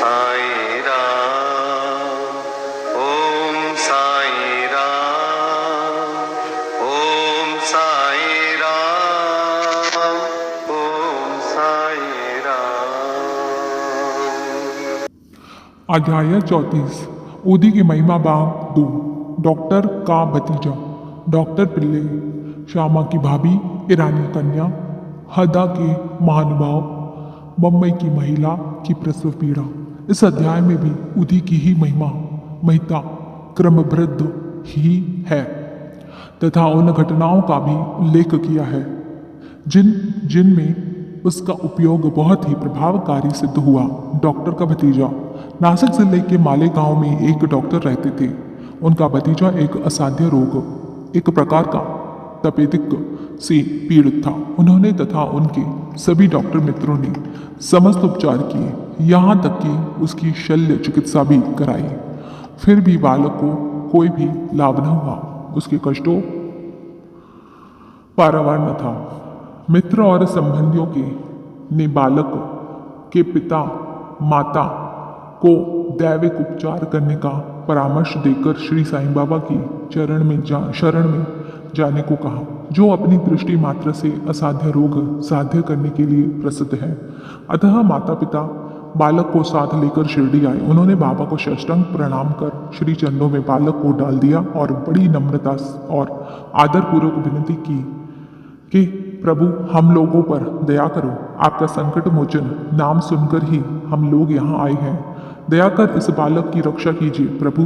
साई राम, ओम साई राम, ओम साई राम, ओम साई राम। अध्याय 34 ओदी की महिमा भाग 2। डॉक्टर का भतीजा डॉक्टर पिल्ले, श्यामा की भाभी, ईरानी कन्या, हदा के महानुभाव, बम्बई की महिला की प्रसव पीड़ा। इस अध्याय में भी उदी की ही महिता क्रमबद्ध ही है तथा उन घटनाओं का भी उल्लेख किया है जिनमें उसका उपयोग बहुत ही प्रभावकारी सिद्ध हुआ। डॉक्टर का भतीजा नासिक जिले के मालेगांव में एक डॉक्टर रहते थे। उनका भतीजा एक असाध्य रोग, एक प्रकार का तपेदिक से पीड़ित था। उन्होंने तथा उनके सभी डॉक्टर मित्रों ने समस्त उपचार किए, यहाँ तक कि उसकी शल्य चिकित्सा भी कराई, फिर भी बालक को कोई भी लाभ न हुआ। उसके कष्टों पारावार न था। मित्र और संबंधियों ने बालक के पिता माता को दैविक उपचार करने का परामर्श देकर श्री साईं बाबा की शरण में जाने को कहा, जो अपनी दृष्टि मात्र से असाध्य रोग साध्य करने के लिए प्रसिद्ध है। अतः माता पिता बालक को साथ लेकर शिरडी आए। उन्होंने बाबा को साष्टांग प्रणाम कर श्री चरणों में बालक को डाल दिया और बड़ी नम्रता और आदरपूर्वक विनती की कि प्रभु हम लोगों पर दया करो, आपका संकट मोचन नाम सुनकर ही हम लोग यहाँ आए हैं। दया कर इस बालक की रक्षा कीजिए प्रभु,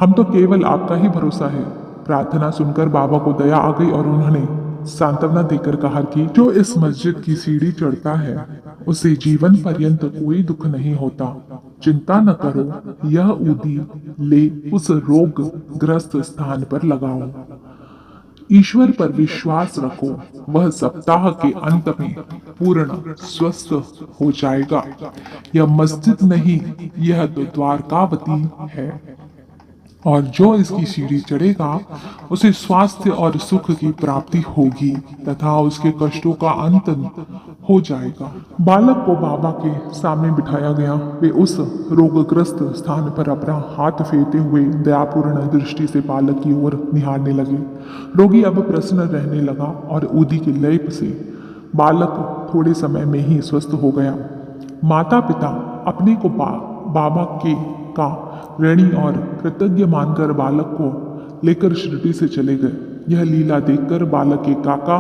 हम तो केवल आपका ही भरोसा है। प्रार्थना सुनकर बाबा को दया आ गई और उन्होंने सांत्वना देकर कहा कि जो इस मस्जिद की सीढ़ी चढ़ता है उसे जीवन पर्यंत कोई दुख नहीं होता। चिंता न करो, यह ऊदी ले उस रोग ग्रस्त स्थान पर लगाओ। ईश्वर पर विश्वास रखो, वह सप्ताह के अंत में पूर्ण स्वस्थ हो जाएगा। यह मस्जिद नहीं, यह तो द्वारकावती है और जो इसकी सीढ़ी चढ़ेगा उसे स्वास्थ्य और सुख की प्राप्ति होगी तथा उसके कष्टों का अंत हो जाएगा। बालक को बाबा के सामने बिठाया गया। वे उस रोगग्रस्त स्थान पर अपना हाथ फेरते हुए दयापूर्ण दृष्टि से बालक की ओर निहारने लगे। रोगी अब प्रसन्न रहने लगा और ऊदी के लेप से बालक थोड़े समय में ही स्वस्थ हो गया। माता पिता अपने को बाबा के का ऋणी और कृतज्ञ मानकर बालक को लेकर शिरडी से चले गए। यह लीला देखकर बालक के काका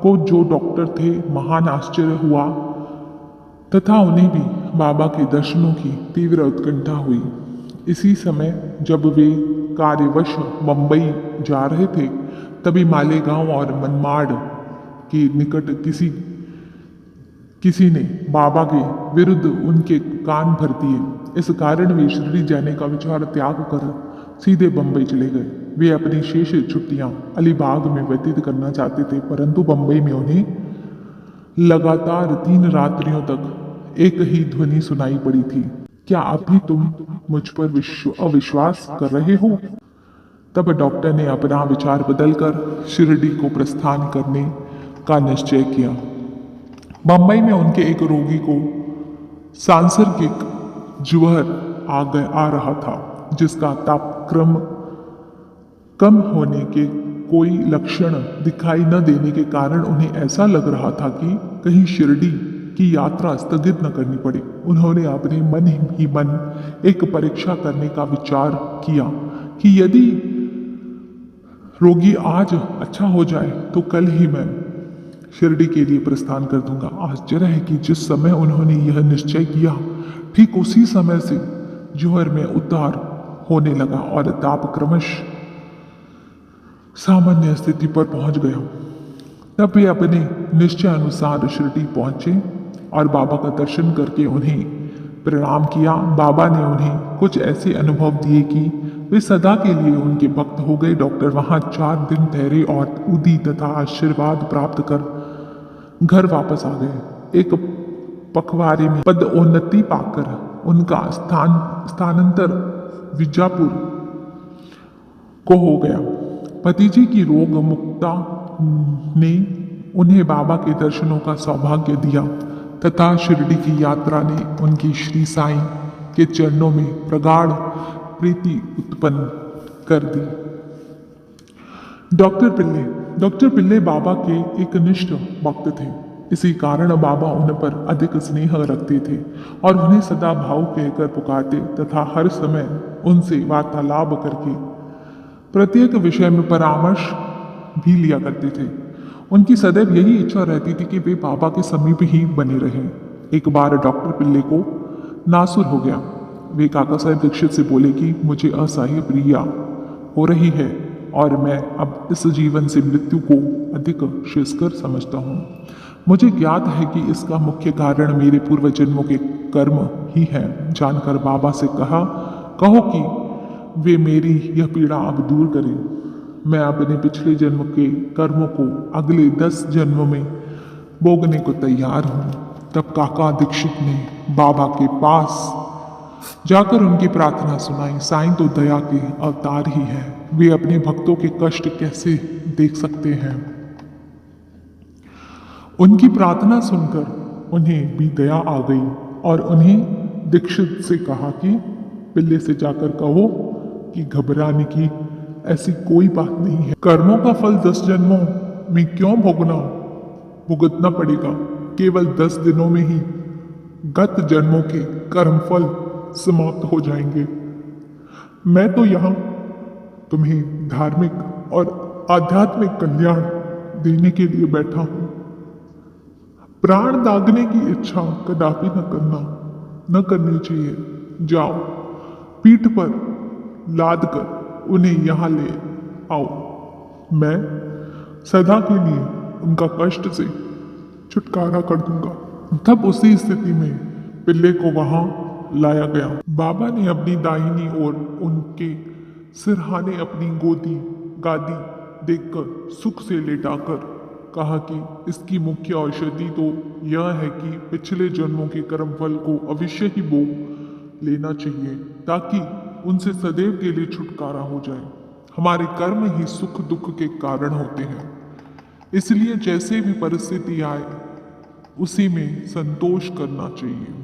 को, जो डॉक्टर थे, महान आश्चर्य हुआ तथा उन्हें भी बाबा के दर्शनों की तीव्र उत्कंठा हुई। इसी समय जब वे कार्यवश मुंबई जा रहे थे, तभी मालेगांव और मनमाड़ के निकट किसी ने बाबा के विरुद्ध उनके कान भर दिए। इस कारण वे शिरडी जाने का विचार त्याग कर सीधे बम्बई चले गए। वे अपनी शेष छुट्टियां अलीबाग में व्यतीत करना चाहते थे, परंतु बम्बई में उन्हें लगातार 3 रात्रियों तक एक ही ध्वनि सुनाई पड़ी थी, क्या अभी तुम मुझ पर अविश्वास कर रहे हो? तब डॉक्टर ने अपना विचार बदलकर शिरडी को प्रस्थान करने का निश्चय किया। बम्बई में उनके एक रोगी को सांसर्गिक ज्वर आ रहा था, जिसका तापक्रम कम होने के कोई लक्षण दिखाई न देने के कारण उन्हें ऐसा लग रहा था कि कहीं शिरडी की यात्रा स्थगित न करनी पड़े। उन्होंने अपने मन ही मन एक परीक्षा करने का विचार किया कि यदि रोगी आज अच्छा हो जाए तो कल ही मैं शिरडी के लिए प्रस्थान कर दूंगा। आश्चर्य है कि जिस समय उन्होंने यह निश्चय किया, ठीक उसी समय से जोहर में उद्धार होने लगा और ताप क्रमश सामान्य स्थिति पर पहुंच गया। तब वे अपने निश्चय अनुसार शिरडी पहुंचे और बाबा का दर्शन करके उन्हें प्रणाम किया। बाबा ने उन्हें कुछ ऐसे अनुभव दिए कि वे सदा के लिए उनके भक्त हो गए। डॉक्टर वहां 4 दिन ठहरे और उदी तथा आशीर्वाद प्राप्त कर घर वापस आ गए। एक पखवाड़े में पदोन्नति पाकर उनका स्थानांतर विजापुर को हो गया। भतीजे की रोग मुक्ता ने उन्हें बाबा के दर्शनों का सौभाग्य दिया तथा शिरडी की यात्रा ने उनकी श्री साईं के चरणों में प्रगाढ़ प्रीति उत्पन्न कर दी। डॉक्टर पिल्ले बाबा के एक निष्ठ भक्त थे। इसी कारण बाबा उन पर अधिक स्नेह रखते थे और उन्हें सदा भाव कहकर पुकारते तथा हर समय उनसे वार्तालाप करके प्रत्येक विषय में परामर्श भी लिया करते थे। उनकी सदैव यही इच्छा रहती थी कि वे बाबा के समीप ही बने रहें। एक बार डॉक्टर पिल्ले को नासुर हो गया। वे काका साहेब दीक्षित से बोले कि मुझे असह्य प्रिया हो रही है और मैं अब इस जीवन से मृत्यु को अधिक श्रेयस्कर समझता हूँ। मुझे ज्ञात है कि इसका मुख्य कारण मेरे पूर्व जन्मों के कर्म ही है। जानकर बाबा से कहो कि वे मेरी यह पीड़ा अब दूर करें। मैं अपने पिछले जन्म के कर्मों को अगले 10 जन्मों में भोगने को तैयार हूँ। तब काका दीक्षित ने बाबा के पास जाकर उनकी प्रार्थना सुनाई। साईं तो दया के अवतार ही है, वे अपने भक्तों के कष्ट कैसे देख सकते हैं। उनकी प्रार्थना सुनकर उन्हें भी दया आ गई और उन्हें दीक्षित से कहा कि पिल्ले से जाकर कहो कि घबराने की ऐसी कोई बात नहीं है। कर्मों का फल 10 जन्मों में क्यों भुगतना पड़ेगा। केवल 10 दिनों में ही गत जन्मों के कर्म फल समाप्त हो जाएंगे। मैं तो यहाँ तुम्हें धार्मिक और आध्यात्मिक कल्याण देने के लिए बैठा हूँ। प्राण त्यागने की इच्छा कदापि न करनी चाहिए। जाओ, पीठ पर लाद कर उन्हें यहाँ ले आओ। मैं सदा के लिए उनका कष्ट से छुटकारा कर दूंगा। तब उसी स्थिति में पिल्ले को वहां लाया गया। बाबा ने अपनी दाहिनी ओर उनके सिरहाने अपनी गादी देखकर सुख से लेटाकर कहा कि इसकी मुख्य औषधि तो यह है कि पिछले जन्मों के कर्मफल को अवश्य ही भोग लेना चाहिए ताकि उनसे सदैव के लिए छुटकारा हो जाए। हमारे कर्म ही सुख दुख के कारण होते हैं, इसलिए जैसे भी परिस्थिति आए उसी में संतोष करना चाहिए।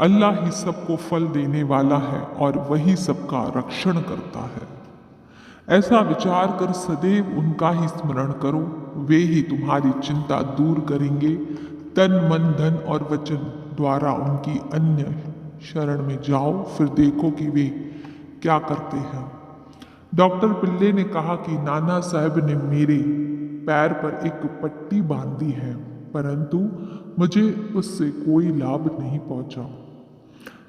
अल्लाह ही सबको फल देने वाला है और वही सबका रक्षण करता है। ऐसा विचार कर सदैव उनका ही स्मरण करो, वे ही तुम्हारी चिंता दूर करेंगे। तन मन धन और वचन द्वारा उनकी अन्य शरण में जाओ, फिर देखो कि वे क्या करते हैं। डॉक्टर पिल्ले ने कहा कि नाना साहब ने मेरे पैर पर एक पट्टी बांधी है, परंतु मुझे उससे कोई लाभ नहीं पहुंचा।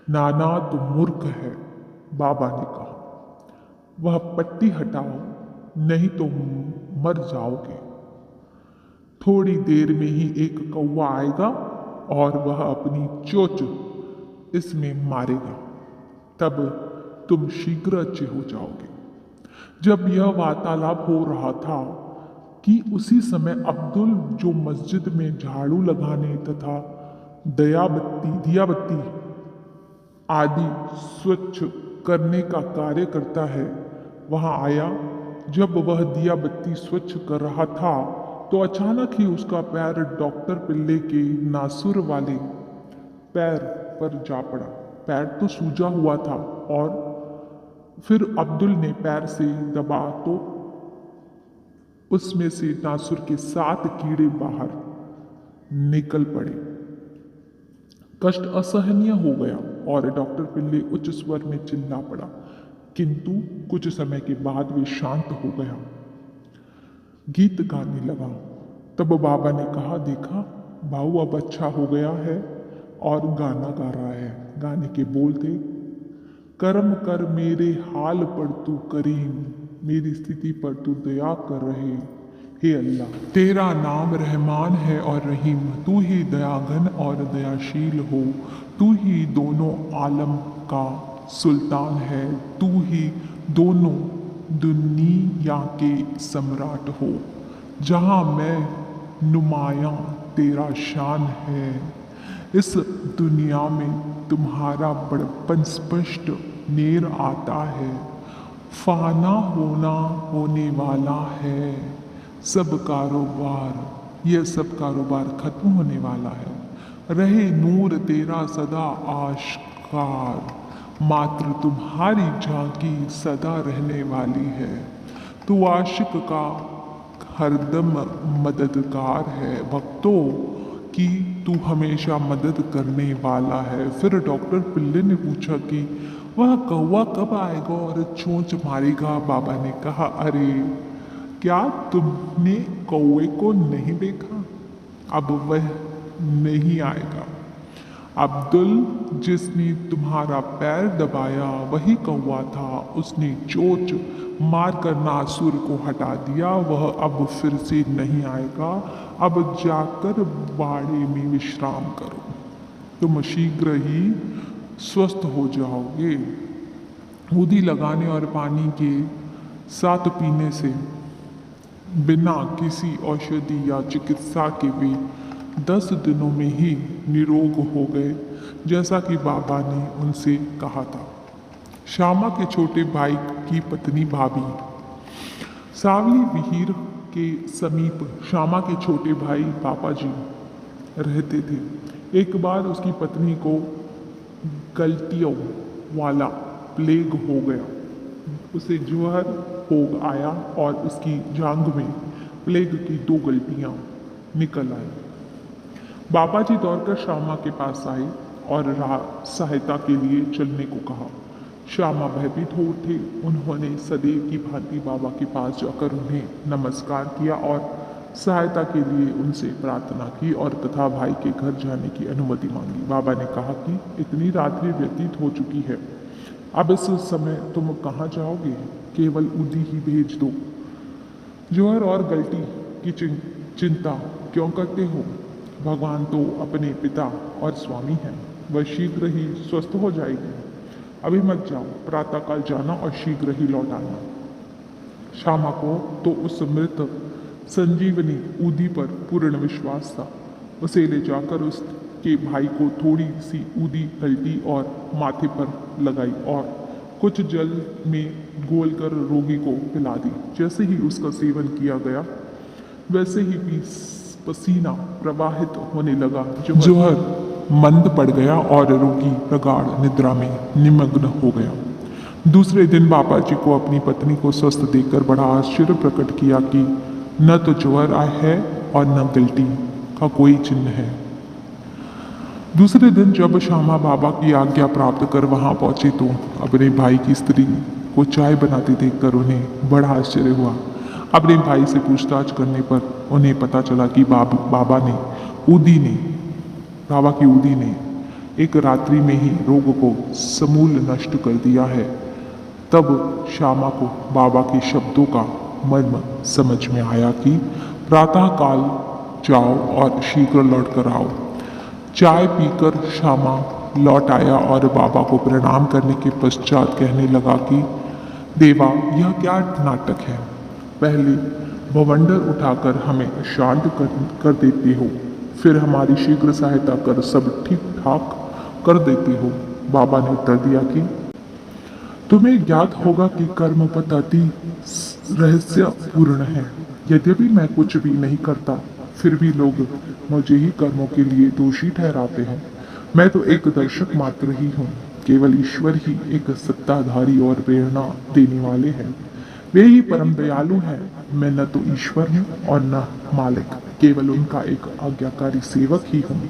नाना तो मूर्ख है, बाबा ने कहा। वह पट्टी हटाओ, नहीं तो मर जाओगे। थोड़ी देर में ही एक कौवा आएगा और वह अपनी चोंच इसमें मारेगा, तब तुम शीघ्र अच्छे हो जाओगे। जब यह वार्तालाप हो रहा था कि उसी समय अब्दुल, जो मस्जिद में झाड़ू लगाने तथा दिया बत्ती आदि स्वच्छ करने का कार्य करता है, वहां आया। जब वह दिया बत्ती स्वच्छ कर रहा था तो अचानक ही उसका पैर डॉक्टर पिल्ले के नासुर वाले पैर पर जा पड़ा। पैर तो सूजा हुआ था और फिर अब्दुल ने पैर से दबा तो उसमें से नासुर के 7 कीड़े बाहर निकल पड़े। कष्ट असहनीय हो गया और डॉक्टर पिल्ले उच्च स्वर में चिल्ला पड़ा, किंतु कुछ समय के बाद वे शांत हो गया। गीत गाने लगा। तब बाबा ने कहा, देखा बाबू अब अच्छा हो गया है और गाना गा रहा है। गाने के बोल थे, कर्म कर मेरे हाल पर तू करीम, मेरी स्थिति पर तू दया कर रहे। हे अल्लाह, तेरा नाम रहमान है और रहीम, तू ही दयाघन और दयाशील हो। तू ही दोनों आलम का सुल्तान है, तू ही दोनों दुनिया के सम्राट हो। जहाँ मैं नुमायां तेरा शान है, इस दुनिया में तुम्हारा बड़पन स्पष्ट नेर आता है। फाना होने वाला है सब कारोबार, यह सब कारोबार खत्म होने वाला है। रहे नूर तेरा सदा साक्षात्कार मात्र तुम्हारी झांकी सदा रहने वाली है। तू आशिक का हरदम मददगार है, भक्तों की तू हमेशा मदद करने वाला है। फिर डॉक्टर पिल्ले ने पूछा कि वह कौवा कब आएगा और चोंच मारेगा। बाबा ने कहा, अरे क्या तुमने कौवे को नहीं देखा? अब वह नहीं आएगा। अब्दुल जिसने तुम्हारा पैर दबाया वही कौवा था। उसने चोंच मारकर नासुर को हटा दिया। वह अब फिर से नहीं आएगा। अब जाकर बाड़े में विश्राम करो, तुम शीघ्र ही स्वस्थ हो जाओगे। ऊदी लगाने और पानी के साथ पीने से बिना किसी औषधि या चिकित्सा के वे 10 दिनों में ही निरोग हो गए, जैसा कि बाबा ने उनसे कहा था। श्यामा के छोटे भाई की पत्नी भाभी। सावली विहीर के समीप श्यामा के छोटे भाई पापा जी रहते थे। एक बार उसकी पत्नी को गलतियों वाला प्लेग हो गया। उसे जहर हो आया और उसकी जांघ में प्लेग की 2 गलतियां निकल आई। बाबा जी दौड़कर श्यामा के पास आए और सहायता के लिए चलने को कहा। श्यामा भयभीत हो उठे। उन्होंने सदैव की भांति बाबा के पास जाकर उन्हें नमस्कार किया और सहायता के लिए उनसे प्रार्थना की और तथा भाई के घर जाने की अनुमति मांगी। बाबा ने कहा कि इतनी रात्रि व्यतीत हो चुकी है, अब इस समय तुम कहाँ जाओगे? केवल उदी ही भेज दो। जोहर और गलती की चिंता क्यों करते हो? भगवान तो अपने पिता और स्वामी हैं, वह शीघ्र ही स्वस्थ हो जाएगी। अभी मत जाओ, प्रातःकाल जाना और शीघ्र ही लौट आना। श्यामा को तो उस मृत संजीवनी ऊदी पर पूर्ण विश्वास था। उसे ले जाकर उसके भाई को थोड़ी सी ऊदी गलती और माथे पर लगाई और कुछ जल में घोलकर रोगी को पिला दी। जैसे ही उसका सेवन किया गया वैसे ही पसीना प्रवाहित होने लगा। जोहर मंद पड़ गया और रोगी प्रगाढ़ निद्रा में निमग्न हो गया। दूसरे दिन बाबा जी को अपनी पत्नी को स्वस्थ देखकर बड़ा आश्चर्य प्रकट किया कि न तो जोहर है और न गलती का कोई चिन्ह है। दूसरे दिन जब श्यामा बाबा की आज्ञा प्राप्त कर वहां पहुंची तो अपने भाई की स्त्री को चाय बनाते देखकर उन्हें बड़ा आश्चर्य हुआ। अपने भाई से पूछताछ करने पर उन्हें पता चला कि बाबा की ऊदी ने एक रात्रि में ही रोग को समूल नष्ट कर दिया है। तब श्यामा को बाबा के शब्दों का मर्म समझ में आया कि प्रातःकाल जाओ और शीघ्र लौट कर आओ। चाय पीकर श्यामा लौट आया और बाबा को प्रणाम करने के पश्चात कहने लगा कि देवा, यह क्या नाटक है? पहले बवंडर उठाकर हमें शांत कर देते हो, फिर हमारी शीघ्र सहायता कर सब ठीक ठाक कर देते हो। बाबा ने उत्तर दिया कि तुम्हें ज्ञात होगा कि कर्म पथ अति रहस्यपूर्ण है। यद्यपि मैं कुछ भी नहीं करता, फिर भी लोग मुझे ही कर्मों के लिए दोषी ठहराते हैं। मैं तो एक दर्शक मात्र ही हूँ। केवल ईश्वर ही एक सत्ताधारी और प्रेरणा देने वाले हैं। वे ही परम दयालु हैं। मैं न तो ईश्वर हूँ और न मालिक, केवल उनका एक आज्ञाकारी सेवक ही हूँ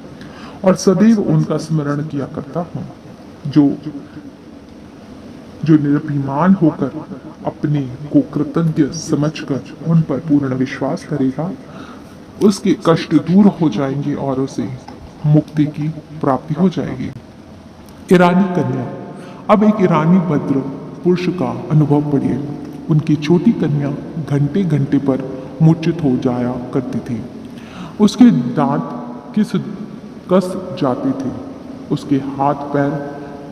और सदैव उनका स्मरण किया करता हूँ। जो निरभिमान होकर अपने को कृतज्ञ समझकर उन पर पूर्ण विश्वास करेगा, उसके कष्ट दूर हो जाएंगे और उसे मुक्ति की प्राप्ति हो जाएगी। ईरानी कन्या। अब एक ईरानी भद्र पुरुष का अनुभव पढ़िए। उनकी छोटी कन्या घंटे घंटे पर मूर्छित हो जाया करती थी। उसके दांत कस जाते थे, उसके हाथ पैर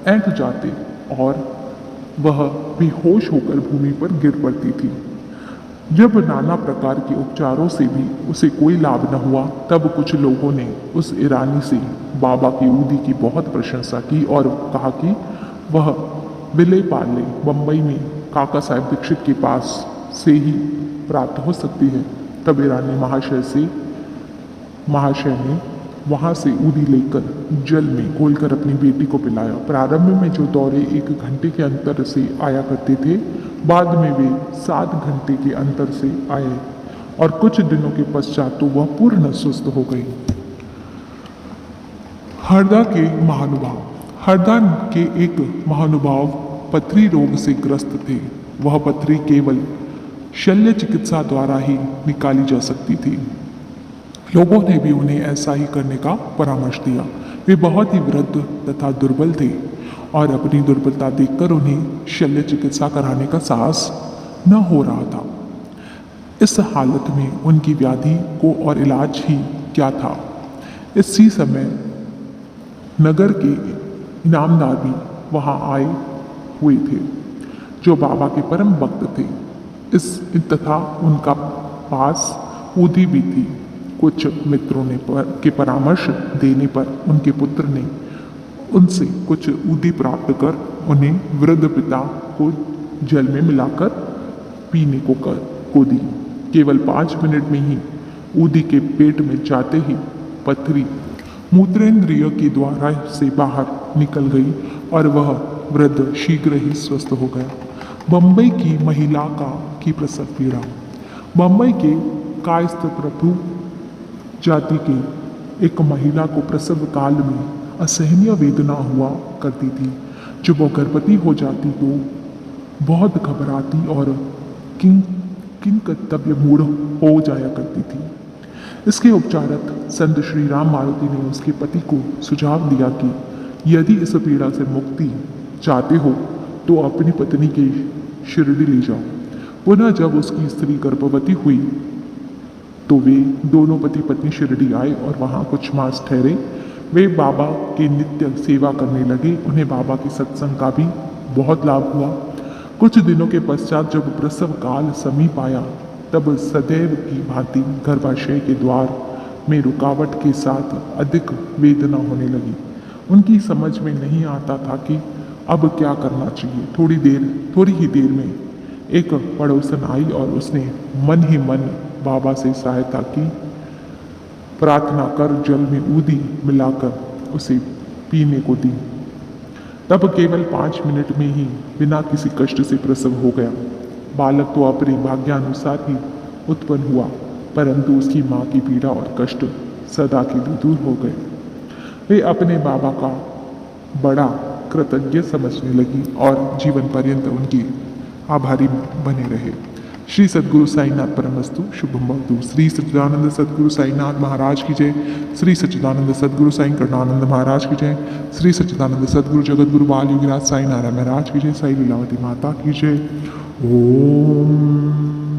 ऐंठ जाते और वह बेहोश होकर भूमि पर गिर पड़ती थी। जब नाना प्रकार के उपचारों से भी उसे कोई लाभ न हुआ, तब कुछ लोगों ने उस ईरानी से बाबा की ऊदी की बहुत प्रशंसा की और कहा कि वह विले पाले बम्बई में काका साहब दीक्षित के पास से ही प्राप्त हो सकती है। तब ईरानी महाशय ने वहाँ से उदी लेकर जल में घोलकर अपनी बेटी को पिलाया। प्रारंभ में जो दौरे 1 घंटे के अंतर से आया करते थे, बाद में वे 7 घंटे के अंतर से आए और कुछ दिनों के पश्चात तो वह पूर्ण स्वस्थ हो गई। हरदा के महानुभाव। हरदा के एक महानुभाव पथरी रोग से ग्रस्त थे। वह पथरी केवल शल्य चिकित्सा द्वारा ही निकाली जा सकती थी। लोगों ने भी उन्हें ऐसा ही करने का परामर्श दिया। वे बहुत ही वृद्ध तथा दुर्बल थे और अपनी दुर्बलता देखकर उन्हें शल्य चिकित्सा कराने का साहस न हो रहा था। इस हालत में उनकी व्याधि को और इलाज ही क्या था। इसी समय नगर के इनामदार भी वहाँ आए हुए थे, जो बाबा के परम भक्त थे। तथा उनका पास उदी भी थी। कुछ मित्रों ने के परामर्श देने पर उनके पुत्र ने उनसे कुछ उदी प्राप्त कर उन्हें वृद्ध पिता को जल में मिलाकर पीने को दी। केवल 5 मिनट में ही उदी के पेट में जाते ही पथरी मूत्रेंद्रिय के द्वारा से बाहर निकल गई और वह वृद्ध शीघ्र ही स्वस्थ हो गया। बम्बई की महिला की प्रसव पीड़ा। बम्बई के कायस्थ प्रभु जाति की एक महिला को प्रसव काल में असहनीय वेदना हुआ करती थी। जब वो गर्भवती हो जाती तो बहुत घबराती और किन कर्तव्य मूढ़ हो जाया करती थी। इसके उपचारक संत श्री राम मारुति ने उसके पति को सुझाव दिया कि यदि इस पीड़ा से मुक्ति चाहते हो तो अपनी पत्नी की शिरडी ले जाओ। पुनः जब उसकी स्त्री गर्भवती हुई तो वे दोनों पति पत्नी शिरडी आए और वहाँ कुछ मास ठहरे। वे बाबा की नित्य सेवा करने लगे। उन्हें बाबा के सत्संग का भी बहुत लाभ हुआ। कुछ दिनों के पश्चात जब प्रसव काल समीप आया तब सदैव की भांति गर्भाशय के द्वार में रुकावट के साथ अधिक वेदना होने लगी। उनकी समझ में नहीं आता था कि अब क्या करना चाहिए। थोड़ी ही देर में एक पड़ोसन आई और उसने मन ही मन बाबा से सहायता की प्रार्थना कर जल में उदी मिलाकर उसे पीने को दी। तब केवल 5 मिनट में ही बिना किसी कष्ट से प्रसव हो गया। बालक तो अपने भाग्यानुसार ही उत्पन्न हुआ, परंतु उसकी माँ की पीड़ा और कष्ट सदा के लिए दूर हो गए। वे अपने बाबा का बड़ा कृतज्ञ समझने लगी और जीवन पर्यंत उनकी आभारी बने रहे। श्री सद्गुरु साईनाथ परमस्तु शुभम भवतु। श्री सच्चिदानंद सद्गुरु साईनाथ महाराज की जय। श्री सच्चिदानंद सद्गुरु साईं करुणानंद महाराज की जय। श्री सच्चिदानंद सद्गुरु जगतगुरु बाल योगीराज साईं नारायण महाराज की जय। साई लीलावती माता की जय। ओम।